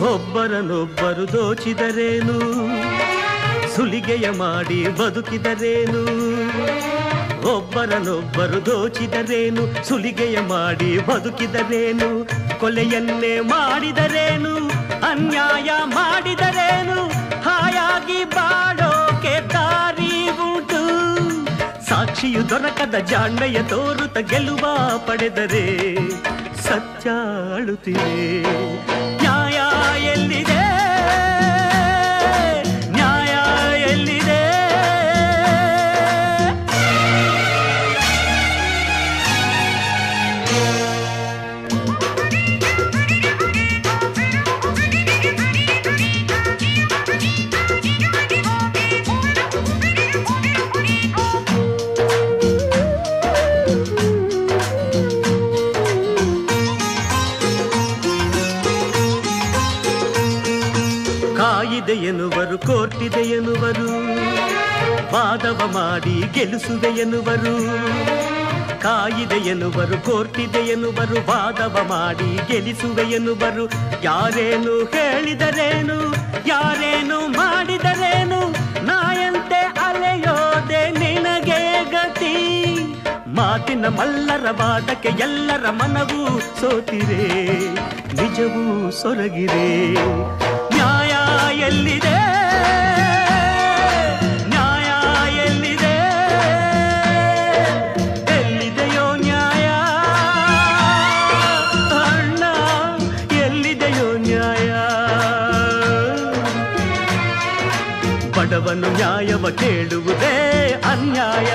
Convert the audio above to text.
ಒಬ್ಬರನೊಬ್ಬರು ದೋಚಿದರೇನು, ಸುಲಿಗೆಯ ಮಾಡಿ ಬದುಕಿದರೇನು. ಒಬ್ಬರನೊಬ್ಬರು ದೋಚಿದರೇನು, ಸುಲಿಗೆಯ ಮಾಡಿ ಬದುಕಿದರೇನು. ಕೊಲೆಯನ್ನೇ ಮಾಡಿದರೇನು, ಅನ್ಯಾಯ ಮಾಡಿದರೇನು. ಹಾಯಾಗಿ ಬಾಳೋಕೆ ದಾರಿ ಉಂಟು. ಸಾಕ್ಷಿಯು ದೊರಕದ ಜಾಣ್ಮೆಯ ತೋರುತ್ತ ಗೆಲುವ ಪಡೆದರೆ ಸತ್ಯ ಅಳುತ್ತಿದೆ. ನ್ಯಾಯ ಎಲ್ಲಿದೆ, ನ್ಯಾಯ ಎಲ್ಲಿದೆ? ಕಾಯಿದೆ ಎನ್ನುವರು, ಕೋರ್ಟಿದೆ ಎನ್ನುವರು, ವಾದವ ಮಾಡಿ ಗೆಲ್ಲಿಸುವೆ ಎನ್ನುವರು. ಕಾಯಿದೆ ಎನ್ನುವರು, ಕೋರ್ಟಿದೆ ಎನ್ನುವರು, ವಾದವ ಮಾಡಿ ಗೆಲ್ಲಿಸುವೆ ಎನ್ನುವರು. ಯಾರೇನು ಹೇಳಿದರೇನು, ಯಾರೇನು ಮಾಡಿದರೇನು, ನಾಯಂತೆ ಅಲೆಯೋದೆ ನಿನಗೆ ಗತಿ. ಮಾತಿನ ಮಲ್ಲರ ವಾದಕ್ಕೆ ಎಲ್ಲರ ಮನವೂ ಸೋತಿರೆ, ನಿಜವೂ ಸೊರಗಿರೆ. ನ್ಯಾಯ ಎಲ್ಲಿದೆ, ನ್ಯಾಯ ಎಲ್ಲಿದೆ? ಎಲ್ಲಿದೆಯೋ ನ್ಯಾಯ ಅಣ್ಣ, ಎಲ್ಲಿದೆಯೋ ನ್ಯಾಯ? ಬಡವನು ನ್ಯಾಯವ ಕೇಳುವುದೇ ಅನ್ಯಾಯ.